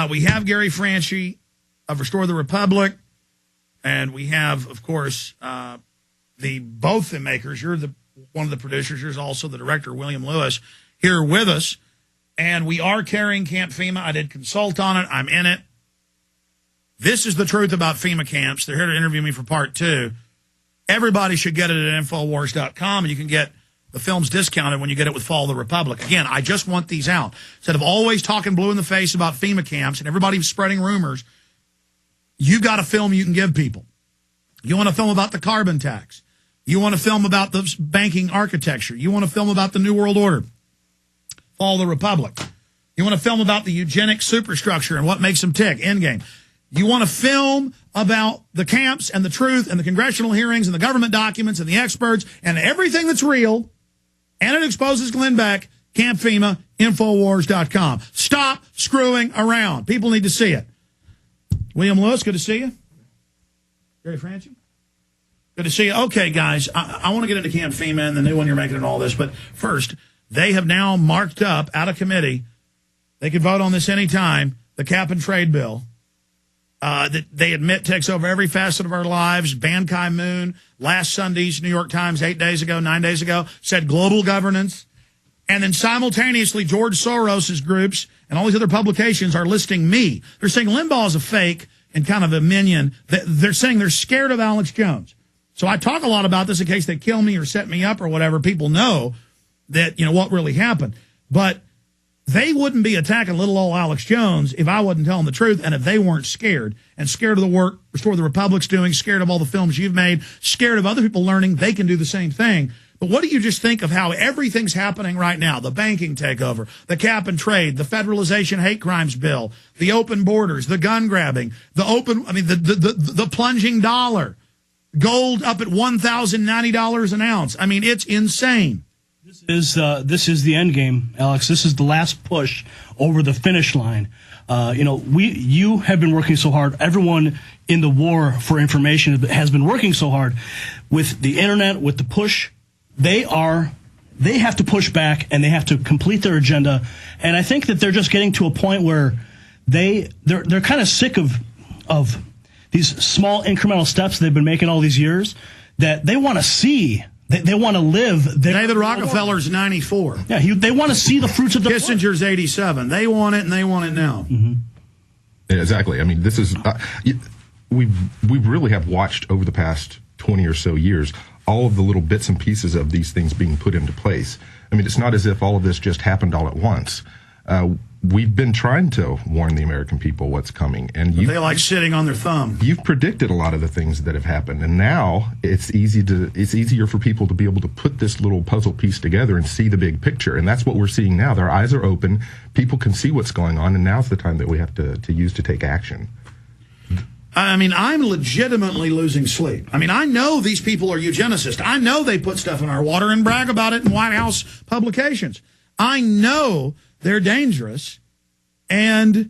We have Gary Franchi of Restore the Republic, and we have, of course, both the makers. You're one of the producers. You're also the director, William Lewis, here with us. And we are carrying Camp FEMA. I did consult on it. I'm in it. This is the truth about FEMA camps. They're here to interview me for part 2. Everybody should get it at Infowars.com, and you can get the films discounted when you get it with Fall of the Republic. Again, I just want these out. Instead of always talking blue in the face about FEMA camps and everybody spreading rumors, you got a film you can give people. You want a film about the carbon tax. You want a film about the banking architecture. You want a film about the New World Order. Fall of the Republic. You want a film about the eugenic superstructure and what makes them tick. Endgame. You want a film about the camps and the truth and the congressional hearings and the government documents and the experts and everything that's real, and it exposes Glenn Beck. Camp FEMA, Infowars.com. Stop screwing around. People need to see it. William Lewis, good to see you. Gary Franchi, good to see you. Okay, guys, I want to get into Camp FEMA and the new one you're making and all this, but first, they have now marked up, out of committee, they could vote on this anytime, the cap and trade bill that they admit takes over every facet of our lives. Ban Ki-moon, last Sunday's New York Times, 9 days ago, said global governance. And then simultaneously, George Soros's groups and all these other publications are listing me. They're saying Limbaugh is a fake and kind of a minion. They're saying they're scared of Alex Jones. So I talk a lot about this in case they kill me or set me up or whatever. People know that, what really happened. But they wouldn't be attacking little old Alex Jones if I wasn't telling the truth and if they weren't scared, and scared of the work Restore the Republic's doing, scared of all the films you've made, scared of other people learning they can do the same thing. But what do you just think of how everything's happening right now? The banking takeover, the cap and trade, the federalization hate crimes bill, the open borders, the gun grabbing, the plunging dollar, gold up at $1,090 an ounce. I mean, it's insane. This is the end game, Alex. This is the last push over the finish line. You have been working so hard. Everyone in the war for information has been working so hard with the internet, with the push. They have to push back and they have to complete their agenda. And I think that they're just getting to a point where they're kind of sick of these small incremental steps they've been making all these years that they want to see. They want to live. David Rockefeller's 94. Yeah, they want to see the fruits of the Kissinger's 87. They want it, and they want it now. Mm-hmm. Yeah, exactly. I mean, this is we really have watched over the past 20 or so years all of the little bits and pieces of these things being put into place. I mean, it's not as if all of this just happened all at once. We've been trying to warn the American people what's coming, and they like sitting on their thumb. You've predicted a lot of the things that have happened, and now it's easier for people to be able to put this little puzzle piece together and see the big picture, and that's what we're seeing now. Their eyes are open, people can see what's going on, and now's the time that we have to use to take action. I mean, I'm legitimately losing sleep. I mean, I know these people are eugenicists. I know they put stuff in our water and brag about it in White House publications. I know they're dangerous, and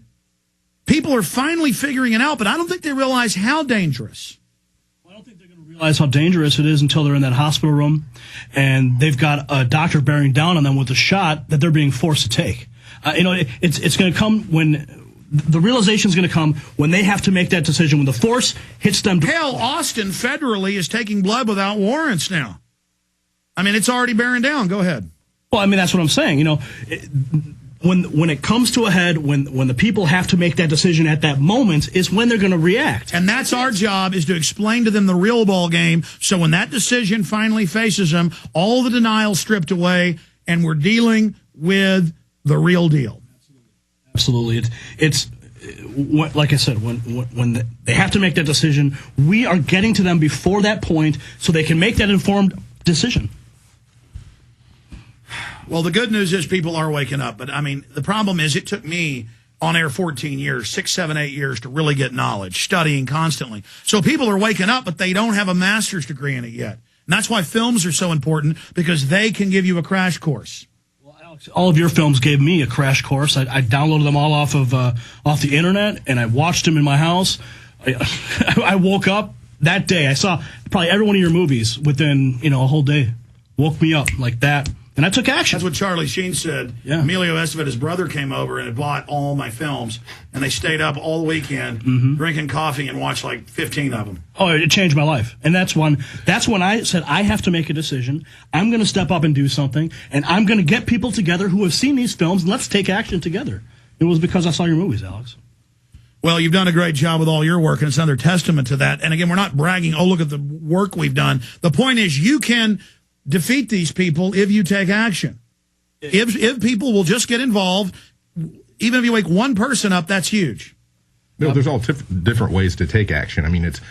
people are finally figuring it out, but I don't think they realize how dangerous. Well, I don't think they're going to realize how dangerous it is until they're in that hospital room, and they've got a doctor bearing down on them with a shot that they're being forced to take. It's going to come when the realization is going to come when they have to make that decision, when the force hits them. Hell, Austin federally is taking blood without warrants now. I mean, it's already bearing down. Go ahead. Well, I mean, that's what I'm saying. When it comes to a head, when the people have to make that decision at that moment, is when they're going to react. And that's our job, is to explain to them the real ball game. So when that decision finally faces them, all the denial stripped away, and we're dealing with the real deal. Absolutely. It's like I said, when they have to make that decision, we are getting to them before that point so they can make that informed decision. Well, the good news is people are waking up. But, I mean, the problem is it took me on air 14 years, 6, 7, 8 years to really get knowledge, studying constantly. So people are waking up, but they don't have a master's degree in it yet. And that's why films are so important, because they can give you a crash course. Well, Alex, all of your films gave me a crash course. I downloaded them all off the internet, and I watched them in my house. I woke up that day. I saw probably every one of your movies within a whole day. Woke me up like that. And I took action. That's what Charlie Sheen said. Yeah. Emilio Estevez, his brother, came over and had bought all my films, and they stayed up all the weekend drinking coffee and watched like 15 of them. Oh, it changed my life. And that's when I said, I have to make a decision. I'm going to step up and do something, and I'm going to get people together who have seen these films, and let's take action together. It was because I saw your movies, Alex. Well, you've done a great job with all your work, and it's another testament to that. And again, we're not bragging, oh, look at the work we've done. The point is you can defeat these people if you take action. If people will just get involved, even if you wake one person up, that's huge. No, there's all different ways to take action. I mean, it's,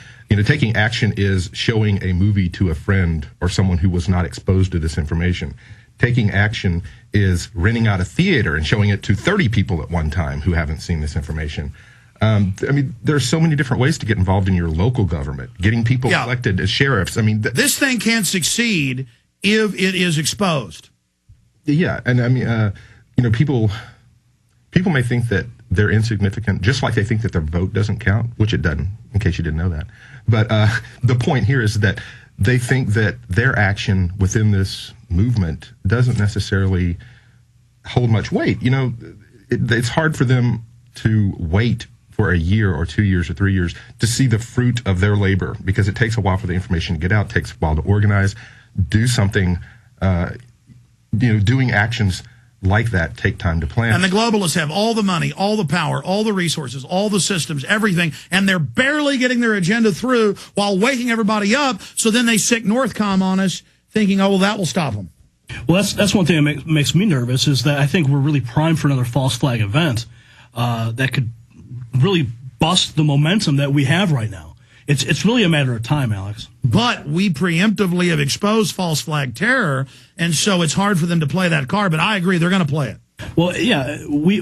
taking action is showing a movie to a friend or someone who was not exposed to this information. Taking action is renting out a theater and showing it to 30 people at one time who haven't seen this information. I mean, there's so many different ways to get involved in your local government, getting people elected as sheriffs. I mean, this thing can't succeed if it is exposed. Yeah, and I mean, people may think that they're insignificant, just like they think that their vote doesn't count, which it doesn't, in case you didn't know that. But the point here is that they think that their action within this movement doesn't necessarily hold much weight. It's hard for them to wait for a year or 2 years or 3 years to see the fruit of their labor, because it takes a while for the information to get out, it takes a while to organize, do something. Doing actions like that take time to plan. And the globalists have all the money, all the power, all the resources, all the systems, everything, and they're barely getting their agenda through while waking everybody up, so then they sick Northcom on us, thinking, oh, well, that will stop them. Well, that's one thing that makes me nervous, is that I think we're really primed for another false flag event that could really bust the momentum that we have right now. It's really a matter of time, Alex. But we preemptively have exposed false flag terror, and so it's hard for them to play that card. But I agree, they're going to play it. Well, yeah, we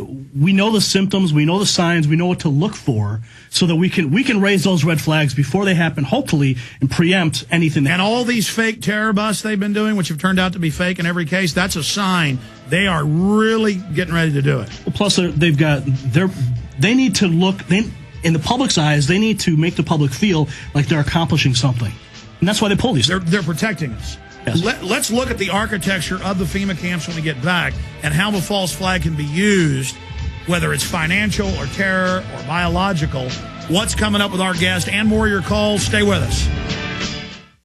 know the symptoms, we know the signs, we know what to look for, so that we can raise those red flags before they happen, hopefully, and preempt anything. And all these fake terror busts they've been doing, which have turned out to be fake in every case, that's a sign they are really getting ready to do it. Well, plus, they need to look. In the public's eyes, they need to make the public feel like they're accomplishing something. And that's why they pull these. They're protecting us. Yes. Let's look at the architecture of the FEMA camps when we get back, and how the false flag can be used, whether it's financial or terror or biological. What's coming up with our guest and more of your calls. Stay with us.